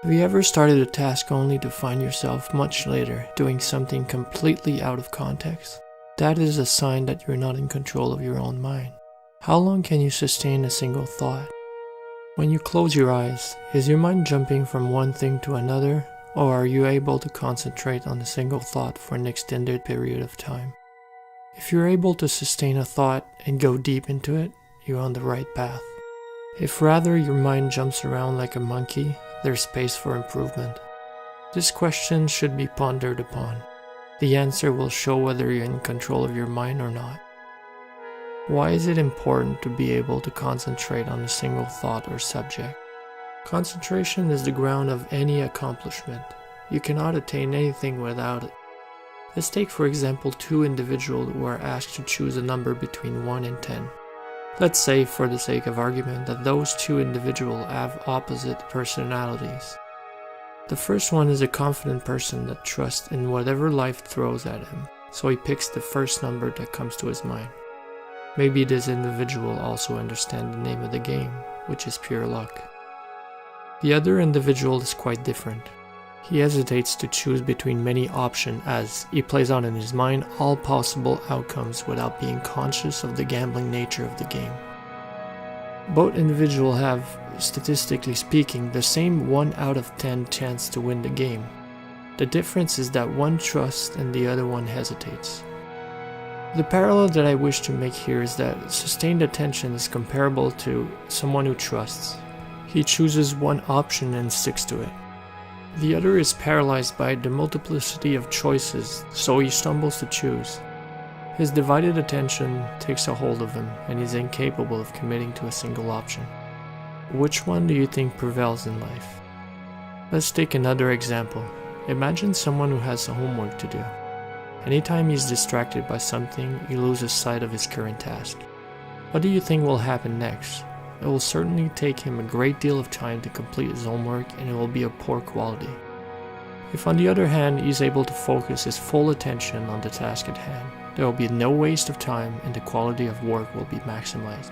Have you ever started a task only to find yourself much later doing something completely out of context? That is a sign that you're not in control of your own mind. How long can you sustain a single thought? When you close your eyes, is your mind jumping from one thing to another, or are you able to concentrate on a single thought for an extended period of time? If you're able to sustain a thought and go deep into it, you're on the right path. If rather your mind jumps around like a monkey, there's space for improvement. This question should be pondered upon. The answer will show whether you're in control of your mind or not. Why is it important to be able to concentrate on a single thought or subject? Concentration is the ground of any accomplishment. You cannot attain anything without it. Let's take for example two individuals who are asked to choose a number between 1 and 10. Let's say, for the sake of argument, that those two individuals have opposite personalities. The first one is a confident person that trusts in whatever life throws at him, so he picks the first number that comes to his mind. Maybe this individual also understands the name of the game, which is pure luck. The other individual is quite different. He hesitates to choose between many options as he plays out in his mind all possible outcomes without being conscious of the gambling nature of the game. Both individuals have, statistically speaking, the same 1 out of 10 chance to win the game. The difference is that one trusts and the other one hesitates. The parallel that I wish to make here is that sustained attention is comparable to someone who trusts. He chooses one option and sticks to it. The other is paralyzed by the multiplicity of choices, so he stumbles to choose. His divided attention takes a hold of him, and he's incapable of committing to a single option. Which one do you think prevails in life? Let's take another example. Imagine someone who has homework to do. Anytime he's distracted by something, he loses sight of his current task. What do you think will happen next? It will certainly take him a great deal of time to complete his homework, and it will be of poor quality. If on the other hand he's able to focus his full attention on the task at hand, there will be no waste of time and the quality of work will be maximized.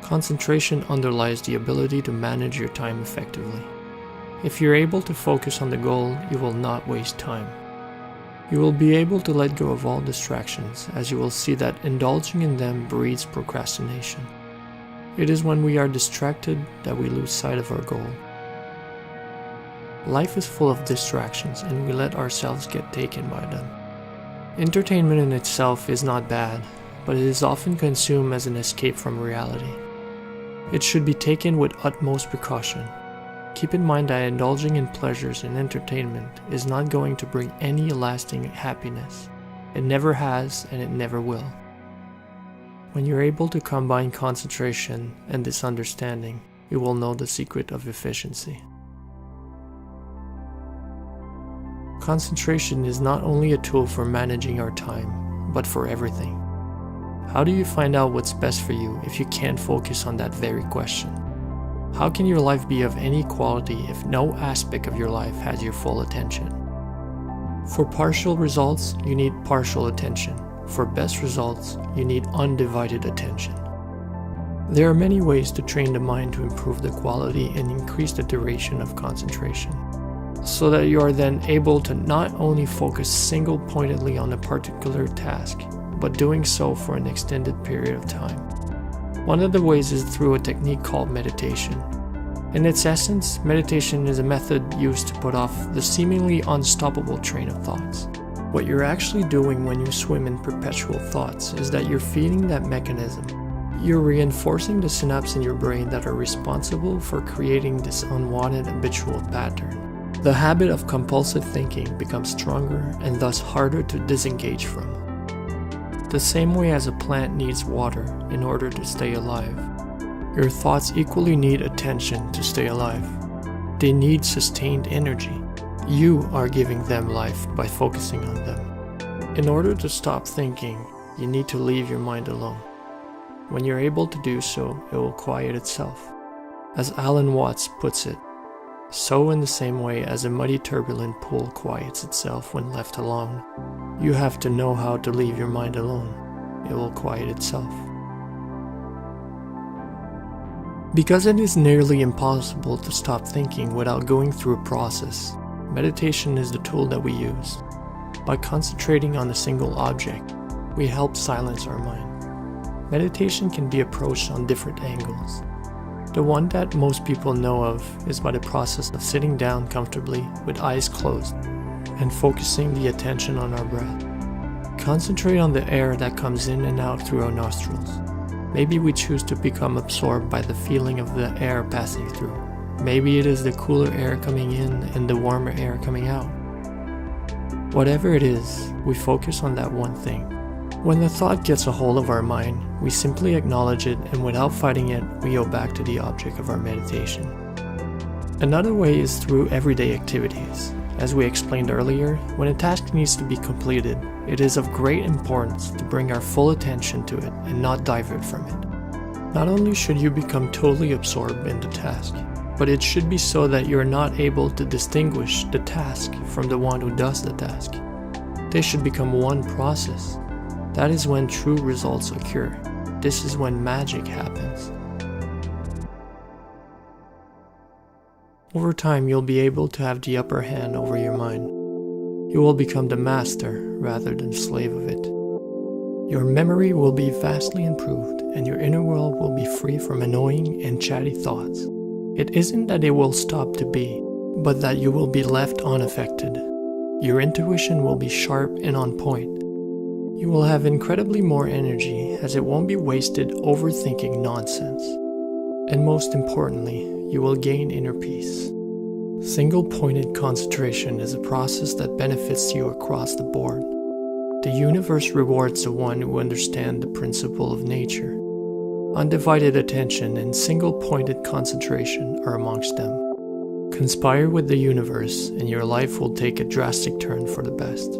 Concentration underlies the ability to manage your time effectively. If you're able to focus on the goal, you will not waste time. You will be able to let go of all distractions, as you will see that indulging in them breeds procrastination. It is when we are distracted that we lose sight of our goal. Life is full of distractions and we let ourselves get taken by them. Entertainment in itself is not bad, but it is often consumed as an escape from reality. It should be taken with utmost precaution. Keep in mind that indulging in pleasures and entertainment is not going to bring any lasting happiness. It never has and it never will. When you're able to combine concentration and this understanding, you will know the secret of efficiency. Concentration is not only a tool for managing our time, but for everything. How do you find out what's best for you if you can't focus on that very question? How can your life be of any quality if no aspect of your life has your full attention? For partial results, you need partial attention. For best results, you need undivided attention. There are many ways to train the mind to improve the quality and increase the duration of concentration, so that you are then able to not only focus single-pointedly on a particular task, but doing so for an extended period of time. One of the ways is through a technique called meditation. In its essence, meditation is a method used to put off the seemingly unstoppable train of thoughts. What you're actually doing when you swim in perpetual thoughts is that you're feeding that mechanism. You're reinforcing the synapses in your brain that are responsible for creating this unwanted habitual pattern. The habit of compulsive thinking becomes stronger and thus harder to disengage from. The same way as a plant needs water in order to stay alive, your thoughts equally need attention to stay alive. They need sustained energy. You are giving them life by focusing on them. In order to stop thinking, you need to leave your mind alone. When you're able to do so, it will quiet itself. As Alan Watts puts it, so in the same way as a muddy turbulent pool quiets itself when left alone, you have to know how to leave your mind alone. It will quiet itself. Because it is nearly impossible to stop thinking without going through a process, meditation is the tool that we use. By concentrating on a single object, we help silence our mind. Meditation can be approached on different angles. The one that most people know of is by the process of sitting down comfortably with eyes closed and focusing the attention on our breath. Concentrate on the air that comes in and out through our nostrils. Maybe we choose to become absorbed by the feeling of the air passing through. Maybe it is the cooler air coming in and the warmer air coming out. Whatever it is, we focus on that one thing. When the thought gets a hold of our mind, we simply acknowledge it, and without fighting it, we go back to the object of our meditation. Another way is through everyday activities. As we explained earlier, when a task needs to be completed, it is of great importance to bring our full attention to it and not divert from it. Not only should you become totally absorbed in the task, but it should be so that you are not able to distinguish the task from the one who does the task. They should become one process. That is when true results occur. This is when magic happens. Over time, you'll be able to have the upper hand over your mind. You will become the master rather than slave of it. Your memory will be vastly improved, and your inner world will be free from annoying and chatty thoughts. It isn't that it will stop to be, but that you will be left unaffected. Your intuition will be sharp and on point. You will have incredibly more energy, as it won't be wasted overthinking nonsense. And most importantly, you will gain inner peace. Single-pointed concentration is a process that benefits you across the board. The universe rewards the one who understands the principle of nature. Undivided attention and single-pointed concentration are amongst them. Conspire with the universe, and your life will take a drastic turn for the best.